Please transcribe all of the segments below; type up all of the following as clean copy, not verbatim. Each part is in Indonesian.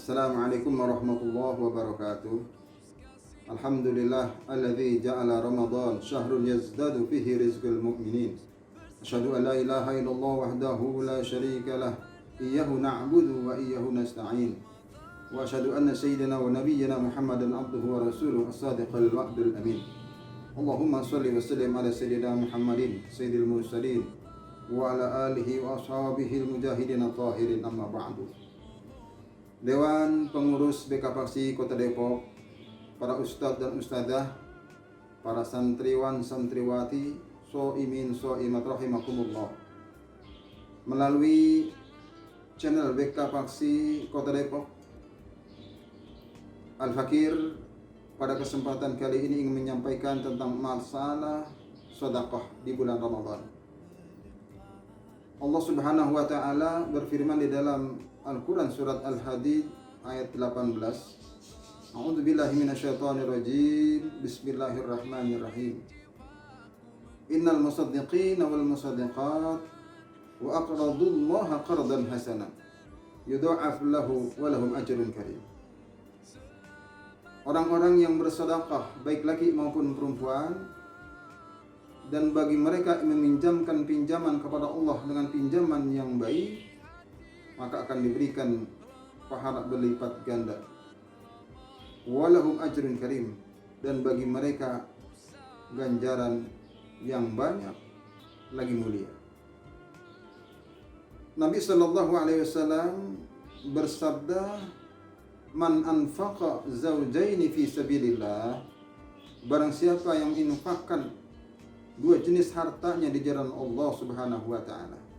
Assalamualaikum warahmatullahi wabarakatuh. Alhamdulillah alladzi ja'ala Ramadan syahrun yazdadu fihi rizqul mu'minin. Asyhadu an la ilaha illallah wahdahu la syarika lah. Iyyahu na'budu wa iyyahu nasta'in. Wa asyhadu anna sayyidina wa nabiyyana Muhammadan abduhu wa rasuluhu as-sadiqul wa'dul amin. Allahumma shalli wa sallim ala sayyidina Muhammadin sayyidil mursalin wa ala alihi wa ashabihi al-mujahidin at-tahirin, amma ba'du. Dewan Pengurus BK Paksi Kota Depok, para ustadz dan ustadzah, para santriwan santriwati, soimin soimat rahimakumullah. Melalui channel BK Paksi Kota Depok, Al-Fakir pada kesempatan kali ini ingin menyampaikan tentang masalah sedekah di bulan Ramadan. Allah Subhanahu wa taala berfirman di dalam Al-Quran surat Al-Hadid ayat 18. A'udzubillahi minasyaitonirrajim. Bismillahirrahmanirrahim. Innal musaddiqina wal musaddiqat wa aqradullaha qardan hasana yudha'af lahu wa lahum ajrun karim. Orang-orang yang bersedekah baik laki maupun perempuan, dan bagi mereka yang meminjamkan pinjaman kepada Allah dengan pinjaman yang baik, maka akan diberikan pahala berlipat ganda. Walahum ajrun karim, dan bagi mereka ganjaran yang banyak lagi mulia. Nabi sallallahu alaihi wasallam bersabda, "Man anfaqa zawjaini fi sabilillah," barang siapa yang infakkan dua jenis hartanya di jalan Allah Subhanahu wa taala,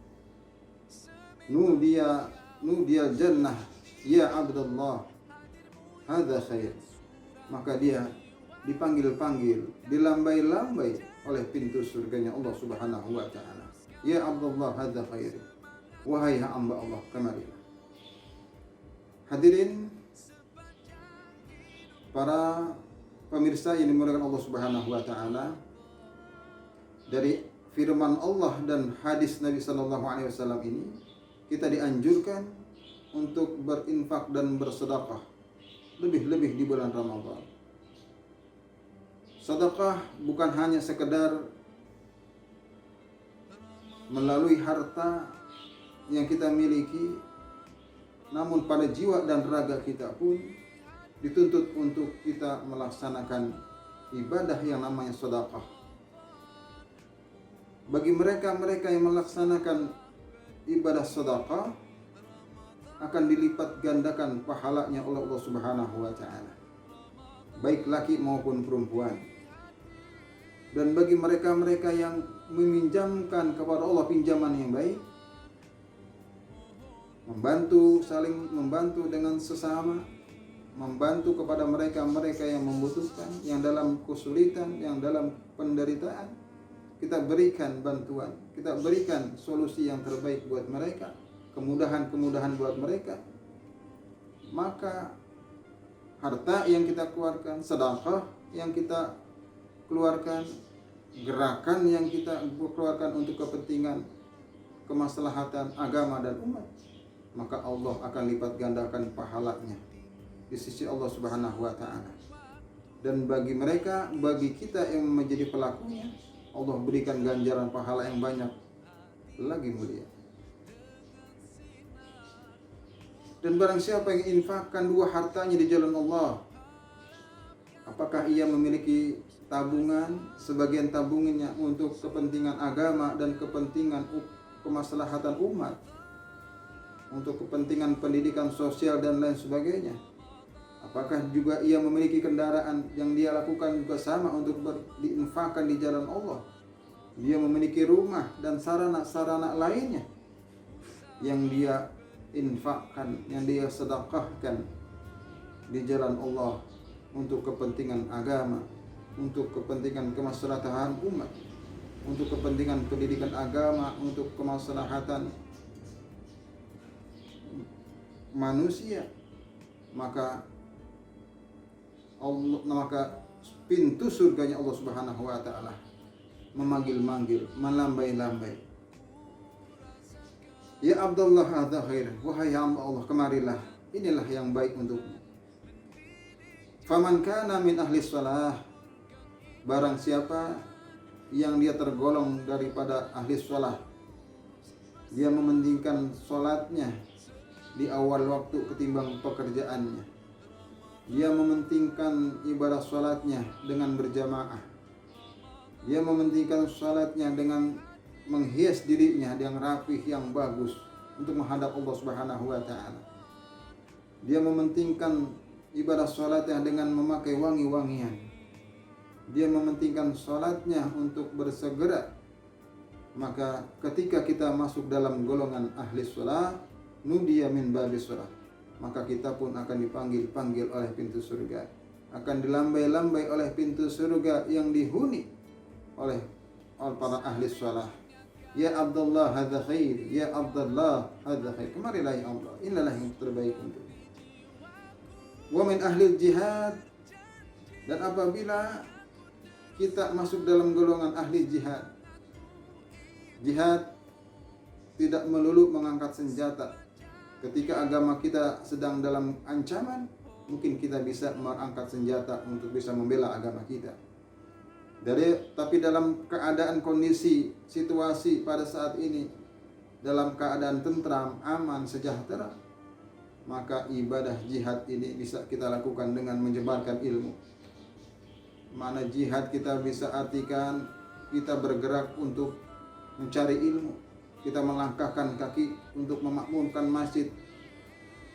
Nudia jannah ya Abdullah hadza khair, maka dia dipanggil-panggil, dilambai-lambai oleh pintu surganya Allah Subhanahu wa taala. Ya Abdullah hadza khair, wahai hamba Allah, kemarilah. Hadirin para pemirsa yang dimuliakan Allah Subhanahu wa taala, dari firman Allah dan hadis Nabi sallallahu alaihi wasallam ini, kita dianjurkan untuk berinfak dan bersedekah lebih-lebih di bulan Ramadan. Sedekah bukan hanya sekedar melalui harta yang kita miliki, namun pada jiwa dan raga kita pun dituntut untuk kita melaksanakan ibadah yang namanya sedekah. Bagi mereka yang melaksanakan ibadah sedekah, akan dilipat gandakan pahalanya oleh Allah Subhanahu wa taala, baik laki maupun perempuan. Dan bagi mereka yang meminjamkan kepada Allah pinjaman yang baik, saling membantu dengan sesama, membantu kepada mereka yang membutuhkan, yang dalam kesulitan, yang dalam penderitaan, kita berikan bantuan, kita berikan solusi yang terbaik buat mereka, kemudahan-kemudahan buat mereka. Maka harta yang kita keluarkan, sedekah yang kita keluarkan, gerakan yang kita keluarkan untuk kepentingan kemaslahatan agama dan umat, maka Allah akan lipat gandakan pahalanya di sisi Allah Subhanahu wa taala. Dan bagi kita yang menjadi pelakunya, Allah berikan ganjaran pahala yang banyak lagi mulia. Dan barang siapa yang infakkan dua hartanya di jalan Allah, apakah ia memiliki tabungan, sebagian tabungannya untuk kepentingan agama dan kepentingan kemaslahatan umat, untuk kepentingan pendidikan sosial dan lain sebagainya? Apakah juga ia memiliki kendaraan yang dia lakukan juga sama untuk diinfakkan di jalan Allah? Dia memiliki rumah dan sarana-sarana lainnya yang dia infakkan, yang dia sedekahkan di jalan Allah untuk kepentingan agama, untuk kepentingan kemaslahatan umat, untuk kepentingan pendidikan agama, untuk kemaslahatan manusia, maka pintu surganya Allah Subhanahu wa taala memanggil-manggil, melambai-lambai. Ya Abdullah hadza khair, wahai hamba Allah, kemarilah inilah yang baik untukmu. Faman kana min ahli shalah, barang siapa yang dia tergolong daripada ahli shalah, dia mementingkan sholatnya di awal waktu ketimbang pekerjaannya, dia mementingkan ibadah sholatnya dengan berjamaah, dia mementingkan sholatnya dengan menghias dirinya yang rapih, yang bagus untuk menghadap Allah Subhanahu wa ta'ala. Dia mementingkan ibadah sholatnya dengan memakai wangi-wangian. Dia mementingkan sholatnya untuk bersegera. Maka ketika kita masuk dalam golongan ahli sholat, nudiya min babis sholat, maka kita pun akan dipanggil oleh pintu surga, akan dilambai-lambai oleh pintu surga yang dihuni oleh para ahli sholat. Ya Abdullah hadza khair, ya Abdullah hadza khair, kemarilah ya Allah, inilah yang terbaik untuk. Wa min ahli jihad, dan apabila kita masuk dalam golongan ahli jihad, jihad tidak melulu mengangkat senjata. Ketika agama kita sedang dalam ancaman, mungkin kita bisa mengangkat senjata untuk bisa membela agama kita. Tapi dalam keadaan kondisi situasi pada saat ini, dalam keadaan tentram, aman, sejahtera, maka ibadah jihad ini bisa kita lakukan dengan menyebarkan ilmu. Mana jihad kita bisa artikan kita bergerak untuk mencari ilmu, kita melangkahkan kaki untuk memakmurkan masjid,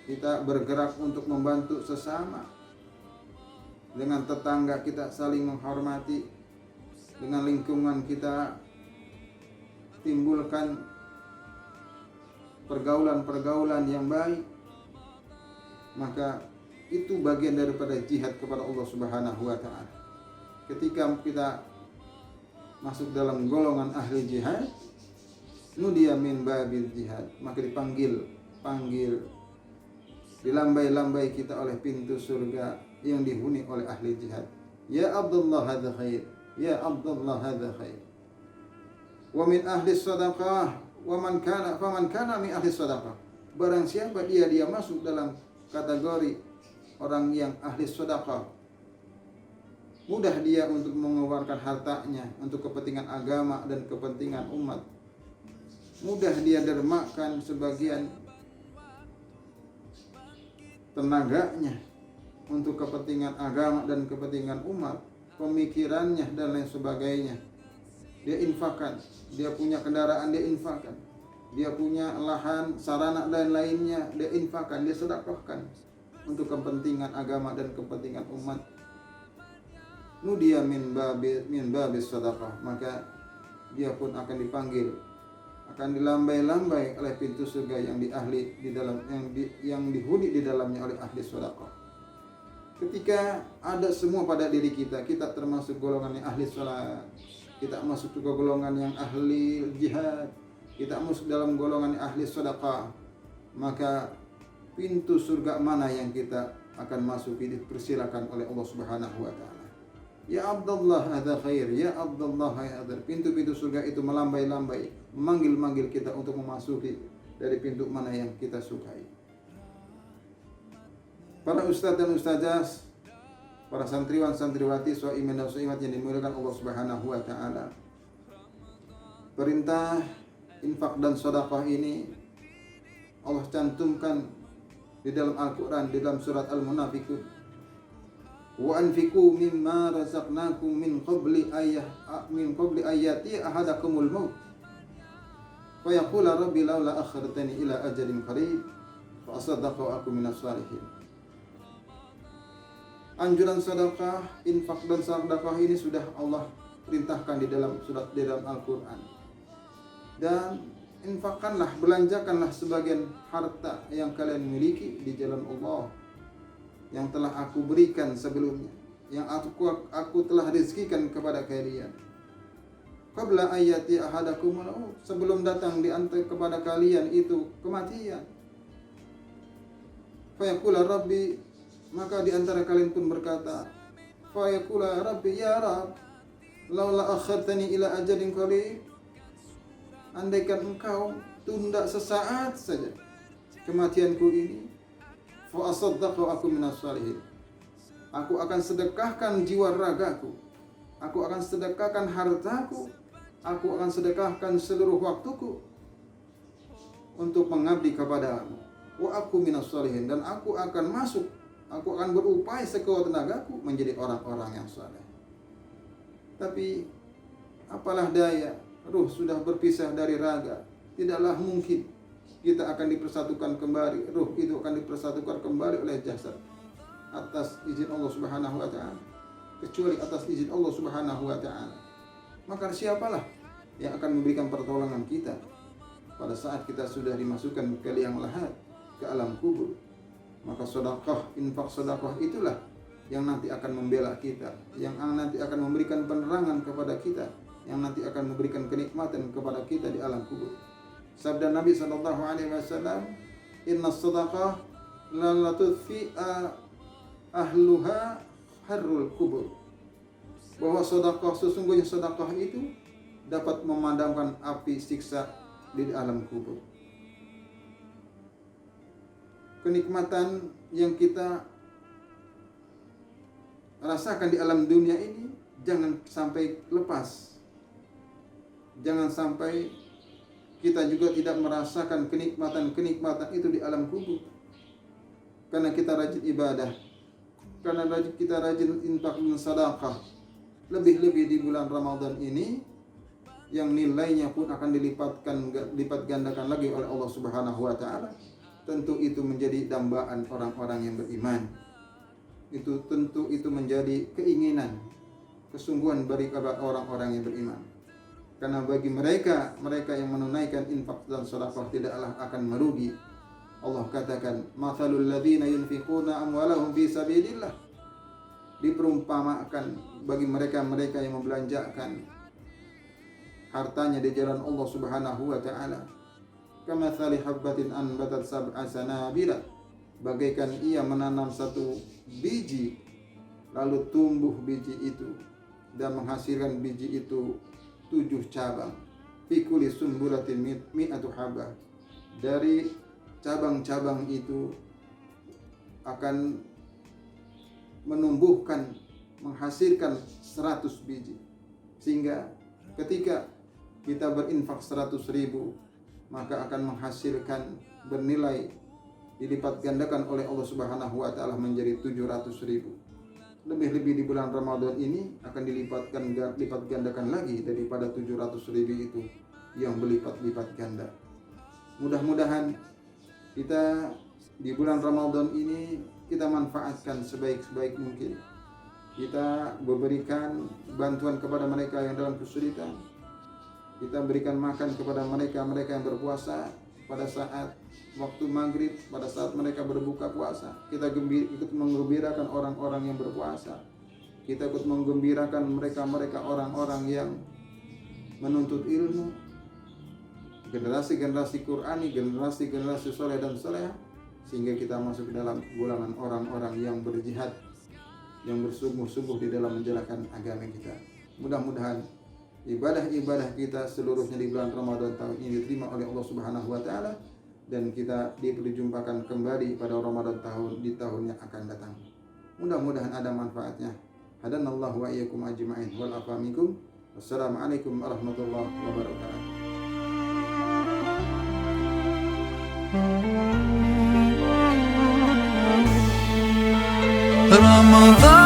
kita bergerak untuk membantu sesama, dengan tetangga kita saling menghormati, dengan lingkungan kita timbulkan pergaulan-pergaulan yang baik. Maka itu bagian daripada jihad kepada Allah Subhanahu wa ta'ala. Ketika kita masuk dalam golongan ahli jihad, nudiya min babil jihad, maka dipanggil, dilambai-lambai kita oleh pintu surga yang dihuni oleh ahli jihad. Ya Abdullah hadza khair, ya Abdullah hadza khair. Wa min ahli sadaqah, faman kana min ahli sadaqah, barang siapa dia masuk dalam kategori orang yang ahli sedekah, mudah dia untuk mengeluarkan hartanya untuk kepentingan agama dan kepentingan umat, mudah dia dermakan sebagian tenaganya untuk kepentingan agama dan kepentingan umat, pemikirannya dan lain sebagainya dia infakkan. Dia punya kendaraan, dia infakkan. Dia punya lahan, sarana dan lainnya, dia infakkan, dia sedekahkan untuk kepentingan agama dan kepentingan umat. Nudiya min babis sedekah, maka dia pun akan dipanggil, akan dilambai-lambai oleh pintu surga yang yang dihuni di dalamnya oleh ahli sedekah. Ketika ada semua pada diri kita, kita termasuk golongan yang ahli salat, kita masuk juga golongan yang ahli jihad, kita masuk dalam golongan ahli sedekah, maka pintu surga mana yang kita akan masuki dipersilakan oleh Allah Subhanahu wa ta'ala. Ya Abdullah hadza khair, ya Abdullah hadza. Pintu-pintu surga itu melambai-lambai, memanggil-manggil kita untuk memasuki dari pintu mana yang kita sukai. Para ustaz dan ustazah, para santriwan santriwati, soiman dan soimat yang dimuliakan Allah Subhanahu wa ta'ala, perintah infak dan sedekah ini Allah cantumkan di dalam Al-Quran, di dalam surat Al-Munafiqun. Wa anfiqu mimma razaqnakum min qabli ayati ahadakumul maut fa yaqula rabbi laula akhartani ila ajalin qarib fa asaddaqa wa aku minas salihin. Anjuran sedekah, infak dan sedekah ini sudah Allah perintahkan di dalam Al-Quran. Dan infakkanlah, belanjakanlah sebagian harta yang kalian miliki di jalan Allah yang telah aku berikan sebelumnya, yang aku telah rezekikan kepada kalian. Qabla ayati ahadakum maut, sebelum datang di antara kepada kalian itu kematian. Fa yaqula rabbi, maka di antara kalian pun berkata, fa yaqula rabbi ya Rabb, laula akhartani ila ajalin qarib, andaikan engkau tunda sesaat saja kematianku ini, fa asaddaqu aku minas shalihin. Aku akan sedekahkan jiwa ragaku, aku akan sedekahkan hartaku, aku akan sedekahkan seluruh waktuku untuk mengabdi kepadamu. Wa aku minas shalihin, dan aku akan masuk, aku akan berupaya sekuat tenagaku menjadi orang-orang yang saleh. Tapi apalah daya, ruh sudah berpisah dari raga. Tidaklah mungkin kita akan dipersatukan kembali, ruh itu akan dipersatukan kembali oleh jasad atas izin Allah Subhanahu wa taala, kecuali atas izin Allah Subhanahu wa taala. Maka siapalah yang akan memberikan pertolongan kita pada saat kita sudah dimasukkan ke liang lahat, ke alam kubur? Maka sedekah, infak sedekah itulah yang nanti akan membela kita, yang nanti akan memberikan penerangan kepada kita, yang nanti akan memberikan kenikmatan kepada kita di alam kubur. Sabda Nabi sallallahu alaihi wasallam, "Inna sedekah la tudfi'a ahluha harrul kubur." Bahwa sedekah, sesungguhnya sedekah itu dapat memadamkan api siksa di alam kubur. Kenikmatan yang kita rasakan di alam dunia ini jangan sampai lepas. Jangan sampai kita juga tidak merasakan kenikmatan-kenikmatan itu di alam kubur. Karena kita rajin ibadah, karena kita rajin infak dan sedekah. Lebih-lebih di bulan Ramadan ini yang nilainya pun akan dilipat gandakan lagi oleh Allah Subhanahu wa taala. Tentu itu menjadi dambaan orang-orang yang beriman. Tentu itu menjadi keinginan, kesungguhan bagi orang-orang yang beriman. Karena bagi mereka yang menunaikan infak dan sedekah tidaklah akan merugi. Allah katakan, "Matsalul ladzina yunfiquna amwalahum fi sabilillah." Diperumpamakan bagi mereka yang membelanjakan hartanya di jalan Allah Subhanahu wa taala. Kamatsali habbatin anbatat sab'a sanabila. Bagaikan ia menanam satu biji, lalu tumbuh biji itu dan menghasilkan biji itu 7 cabang. Fi kulli sunbulatin mi'atu habbah. Dari cabang-cabang itu akan menumbuhkan, menghasilkan 100 biji. Sehingga ketika kita berinfak 100.000, maka akan menghasilkan bernilai dilipat gandakan oleh Allah Subhanahu wa taala menjadi 700.000. Lebih-lebih di bulan Ramadan ini akan lipat gandakan lagi daripada 700.000 itu yang berlipat-lipat ganda. Mudah-mudahan kita di bulan Ramadan ini kita manfaatkan sebaik-baik mungkin. Kita memberikan bantuan kepada mereka yang dalam kesulitan. Kita berikan makan kepada mereka yang berpuasa pada saat waktu maghrib, pada saat mereka berbuka puasa. Kita ikut menggembirakan orang-orang yang berpuasa. Kita ikut menggembirakan mereka orang-orang yang menuntut ilmu. Generasi-generasi Qur'ani, generasi-generasi soleh dan solehah, sehingga kita masuk ke dalam golongan orang-orang yang berjihad, yang bersungguh-sungguh di dalam menjalankan agama kita. Mudah-mudahan ibadah-ibadah kita seluruhnya di bulan Ramadan tahun ini diterima oleh Allah Subhanahu wa taala, dan kita diperjumpakan kembali pada Ramadan di tahun yang akan datang. Mudah-mudahan ada manfaatnya. Hadanallahu wa iyyakum ajma'in wal afa minkum. Wassalamualaikum warahmatullahi wabarakatuh. Ramadan